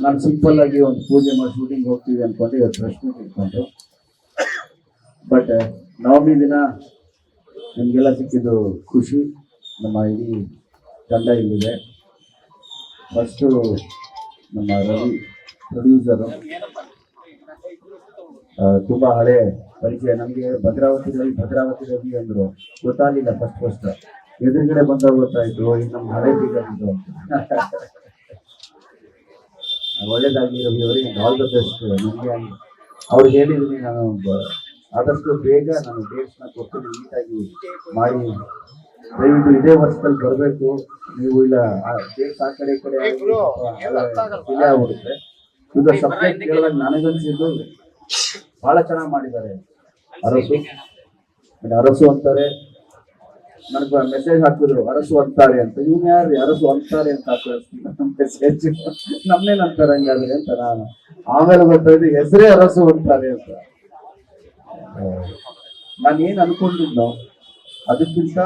ನಾನು ಸಿಂಪಲ್ ಆಗಿ ಒಂದು ಪೂಜೆ ಮಾಡಿ ಶೂಟಿಂಗ್ ಹೋಗ್ತೀವಿ ಅನ್ಕೊಂಡು ಇವತ್ತು ಪ್ರೆಸ್ ಮೀಟ್ ಇಟ್ಕೊಂಡು, ಬಟ್ ನವಮಿ ದಿನ ನಿಮಗೆಲ್ಲ ಸಿಕ್ಕಿದ್ದು ಖುಷಿ. ನಮ್ಮ ಇಡೀ ತಂಡ ಇಲ್ಲಿದೆ. ಫಸ್ಟು ನಮ್ಮ ರವಿ ಪ್ರೊಡ್ಯೂಸರು, ತುಂಬ ಹಳೆ ಪರಿಚಯ ನಮಗೆ. ಭದ್ರಾವತಿ ರವಿ ಅಂದರು, ಗೊತ್ತಾಗಲಿಲ್ಲ ಫಸ್ಟ್ ಎದುರುಗಡೆ ಬಂದಾಗ ಗೊತ್ತಾಯ್ತು ಇದು ನಮ್ಮ ಹಳೆ ಬೀಗದ್ದು ಅಂತ. ಒಳ್ಳೇದಾಗಲಿ ರವಿ ಅವರಿಗೆ, ಆಲ್ ದ ಬೆಸ್ಟ್. ನನಗೆ ಅವ್ರಿಗೆ ಹೇಳಿದ್ದೀನಿ, ನಾನು ಆದಷ್ಟು ಬೇಗ ನಾನು ಡೇಟ್ಸ್ನ ಕೊಟ್ಟು ನೀಟಾಗಿ ಮಾಡಿ, ದಯವಿಟ್ಟು ಇದೇ ವರ್ಷದಲ್ಲಿ ಬರಬೇಕು ನೀವು. ಇಲ್ಲ ಡೇಟ್ಸ್ ಆ ಕಡೆ ಈ ಕಡೆ ಡಿಲೇ ಆಗ್ಬಿಡುತ್ತೆ. ಈಗ ಸಬ್ಜೆಕ್ಟ್ ಕೇಳಿದಾಗ ನನಗನ್ಸಿದ್ದು ಬಹಳ ಚೆನ್ನಾಗಿ ಮಾಡಿದ್ದಾರೆ. ಅರಸು ಅಂತಾರೆ, ನನಗೆ ಮೆಸೇಜ್ ಹಾಕಿದ್ರು ಅರಸು ಅಂತಾರೆ ಅಂತ. ಇವ್ನು ಯಾರು ಅರಸು ಅಂತಾರೆ ಅಂತ ಮೆಸೇಜ್, ನಮ್ನೇನ್ ಅಂತಾರೆ ಹಂಗಾದ್ರೆ ಅಂತ ನಾನು ಆಮೇಲೆ ಗೊತ್ತಾಯ್ತು ಹೆಸರೇ ಅರಸು ಅಂತಾರೆ ಅಂತ. ನಾನು ಏನ್ ಅನ್ಕೊಂಡಿದ್ನೋ ಅದಕ್ಕಿಂತ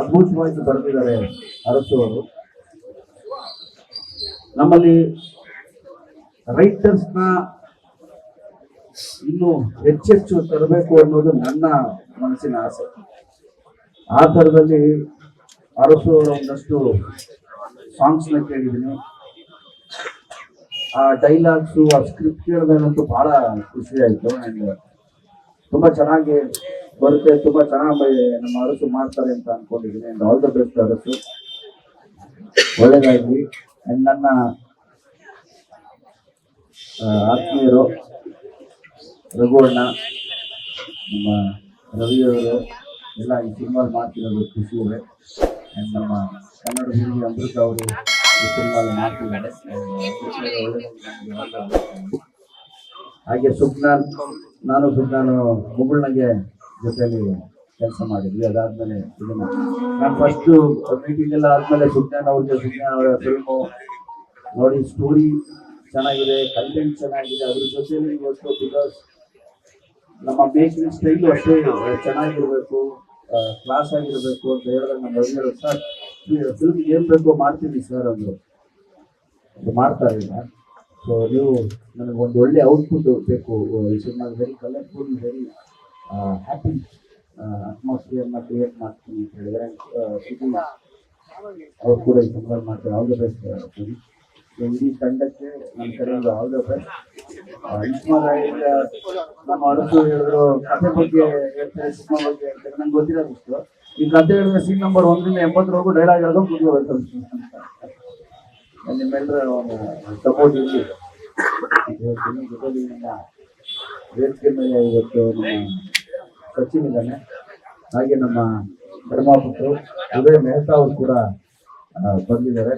ಅದ್ಭುತವಾಗಿ ಬರೆದಿದ್ದಾರೆ ಅರಸು ಅವರು. ನಮ್ಮಲ್ಲಿ ರೈಟರ್ಸ್ನ ಇನ್ನು ಹೆಚ್ಚೆಚ್ಚು ತರಬೇಕು ಅನ್ನೋದು ನನ್ನ ಮನಸ್ಸಿನ ಆಸೆ. ಆ ಥರದಲ್ಲಿ ಅರಸು ಅವರ ಒಂದಷ್ಟು ಸಾಂಗ್ಸ್ನ ಕೇಳಿದ್ದೀನಿ. ಆ ಡೈಲಾಗ್ಸು, ಆ ಸ್ಕ್ರಿಪ್ಟ್ ಕೇಳಿದಾಗಂತೂ ಬಹಳ ಖುಷಿ ಆಯಿತು. ಆ್ಯಂಡ್ ತುಂಬ ಚೆನ್ನಾಗಿ ಬರುತ್ತೆ, ತುಂಬ ಚೆನ್ನಾಗಿ ನಮ್ಮ ಅರಸು ಮಾಡ್ತಾರೆ ಅಂತ ಅನ್ಕೊಂಡಿದ್ದೀನಿ. And all the best Arasu, ಒಳ್ಳೆಯದಾಗಲಿ. ಆ್ಯಂಡ್ ನನ್ನ ಆತ್ಮೀಯರು ರಘುವಣ್ಣ, ನಮ್ಮ ರವಿಯವರು ಎಲ್ಲ ಈ ಸಿನಿಮಾಲ್ ಮಾಡ್ತಿರೋದು ಖುಷಿ ಇದೆ. ಆ್ಯಂಡ್ ನಮ್ಮ ಕನ್ನಡ ಹುಡುಗಿ ಅಮೃತ ಅವರು ಈ ಸಿನಿಮಾಲ್ ಮಾಡ್ತಿದ್ದಾರೆ. ಹಾಗೆ ಸುಜ್ಞಾನ್, ನಾನು ಮುಗುಳ್ನಾಗೆ ಜೊತೆಲಿ ಕೆಲಸ ಮಾಡಿದ್ವಿ. ಅದಾದ್ಮೇಲೆ ಇದನ್ನ ನಾನು ಫಸ್ಟು ಮೀಟಿಂಗ್ ಎಲ್ಲ ಆದ್ಮೇಲೆ ಸುಜ್ಞಾನ್ ಅವರ ಫಿಲ್ಮು ನೋಡಿ, ಸ್ಟೋರಿ ಚೆನ್ನಾಗಿದೆ, ಕಂಟೆಂಟ್ ಚೆನ್ನಾಗಿದೆ, ಅದ್ರ ಜೊತೆಲಿ ಇವತ್ತು ಬಿಕಾಸ್ ನಮ್ಮ ಮೇಕಿಂಗ್ ಸ್ಟೈಲು ಅಷ್ಟೇ ಚೆನ್ನಾಗಿರ್ಬೇಕು, ಕ್ಲಾಸ್ ಆಗಿರ್ಬೇಕು ಅಂತ ಹೇಳಿದಾಗ ನಮ್ಮ ರವಿಯವರು ಸರ್ ಫಿಲ್ಮ್ ಏನ್ ಬೇಕೋ ಮಾಡ್ತೀನಿ ಸರ್ ಅಂದರು. ಅದು ಮಾಡ್ತಾ ಇಲ್ಲ. ಸೊ ನೀವು ನನಗೆ ಒಂದು ಒಳ್ಳೆ ಔಟ್ಪುಟ್ ಬೇಕು ಈ ಸಿನಿಮಾ. ವೆರಿ ಕಲರ್ಫುಲ್, ವೆರಿ ಹ್ಯಾಪಿ ಅಟ್ಮಾಸ್ಫಿಯರ್ನ ಕ್ರಿಯೇಟ್ ಮಾಡ್ತೀನಿ ಅಂತ ಹೇಳಿದ್ರೆ ಅವ್ರು ಕೂಡ ಈ ಸಿನಿಮಾ ಮಾಡ್ತಾರೆ. All the best. ಇಡೀ ತಂಡಕ್ಕೆ ನನ್ನ ಕಡೆಯಿಂದ ಆಲ್ ದ ಬೆಸ್ಟ್. ನಮ್ಮ ಅರಸು ಹೇಳಿದ್ರು ಕಥೆ ಬಗ್ಗೆ ಹೇಳ್ತಾರೆ, ಸಿನಿಮಾ ಬಗ್ಗೆ ಹೇಳ್ತಾರೆ. ನಂಗೆ ಗೊತ್ತಿರೋದಿಷ್ಟು, ಈ ಕಥೆ ಹೇಳಿದ್ರೆ ಸೀನ್ ನಂಬರ್ 1 ರಿಂದ 80 ಡೈಲಾಗ್ ಹೇಳೋದು ಕೂತ್ಕೋಬೇಕು. ನಿಮ್ಮೆಲ್ಲರ ಸಪೋರ್ಟ್ ಇರಲಿ. ಜೊತೆಲಿ ನನ್ನ ವೇದಿಕೆ ಮೇಲೆ ಇವತ್ತು ನಮ್ಮ ಸಚಿನ್ ಇದ್ದಾನೆ, ಹಾಗೆ ನಮ್ಮ ಧರ್ಮಪುತ್ರರು ಉದಯ್ ಮೆಹ್ತಾ ಅವರು ಕೂಡ ಬಂದಿದ್ದಾರೆ.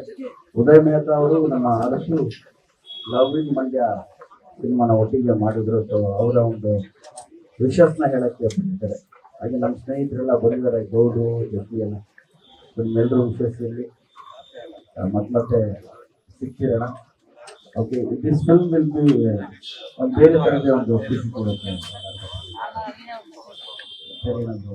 ಉದಯ್ ಮೆಹ್ತಾ ಅವರು ನಮ್ಮ ಅರಸು ಲವ್ ಇನ್ ಮಂಡ್ಯ ಸಿನಿಮಾನ ಒಟ್ಟಿಗೆ ಮಾಡಿದ್ರು. ಸೊ ಅವರ ಒಂದು ವಿಷಸ್ನ ಹೇಳಕ್ಕೆ ಬಂದಿದ್ದಾರೆ. ಹಾಗೆ ನಮ್ಮ ಸ್ನೇಹಿತರೆಲ್ಲ ಬಂದಿದ್ದಾರೆ, ಗೌಡು ಜೊತೆ ಎಲ್ಲ. ನಿಮ್ಮೆಲ್ಲರೂ ವಿಶೇಷ ಇರಲಿ, ಮತ್ತೆ ಸಿಕ್ಕಿರೋಣ. Okay, this film will be ಒಂದು ಬೇರೆ ಥರದ ಒಂದು ಖುಷಿ ಕೊಡುತ್ತೆ. ಸರಿ, ನಂದು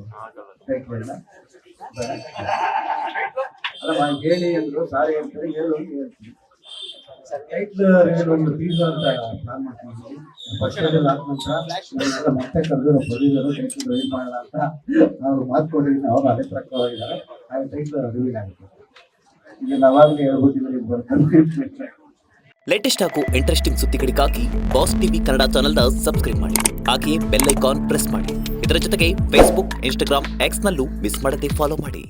ಅಲ್ಲ ಹೇಳಿ ಅಂದ್ರು, ಸಾರಿ ಹೇಳ್ತಾರೆ, ಹೇಳು ಹೇಳ್ತೀನಿ. ಟೈಟ್ಲ್ ಒಂದು ಬೀಜ ಅಂತ ಪ್ಲಾನ್ ಮಾಡ್ಕೊಂಡಿದ್ವಿ. ಫಸ್ಟ್ ಆದ ನಂತರ ಮತ್ತೆ ಕರೆದು ಪ್ರೊಡ್ಯೂಸರು ಟೈಟ್ಲ್ ರೆಡಿ ಮಾಡೋಣ ಅಂತ ನಾವು ಮಾತ್ಕೊಂಡಿದ್ದೀನಿ. ಅವರು ಅದೇ ಪ್ರಕಾರವಾಗಿದ್ದಾರೆ. ಆ ಟೈಟ್ಲ್ ರಿವೀಲ್ ಆಗುತ್ತೆ. ಈಗ ನಾವಾಗಲೇ ಹೇಳ್ಬಿಟ್ಟಿದ್ರೆ ಬರ್ತಾರೆ. ಲೇಟೆಸ್ಟ್ ಹಾಗೂ ಇಂಟ್ರೆಸ್ಟಿಂಗ್ ಸುದ್ದಿಗಳಿಗಾಗಿ ಬಾಸ್ ಟಿವಿ ಕನ್ನಡ ಚಾನೆಲ್ನ ಸಬ್ಸ್ಕ್ರೈಬ್ ಮಾಡಿ. ಹಾಗೆಯೇ ಬೆಲ್ ಐಕಾನ್ ಪ್ರೆಸ್ ಮಾಡಿ. ಇದರ ಜೊತೆಗೆ ಫೇಸ್ಬುಕ್, ಇನ್ಸ್ಟಾಗ್ರಾಮ್, ಎಕ್ಸ್ನಲ್ಲೂ ಮಿಸ್ ಮಾಡದೆ ಫಾಲೋ ಮಾಡಿ.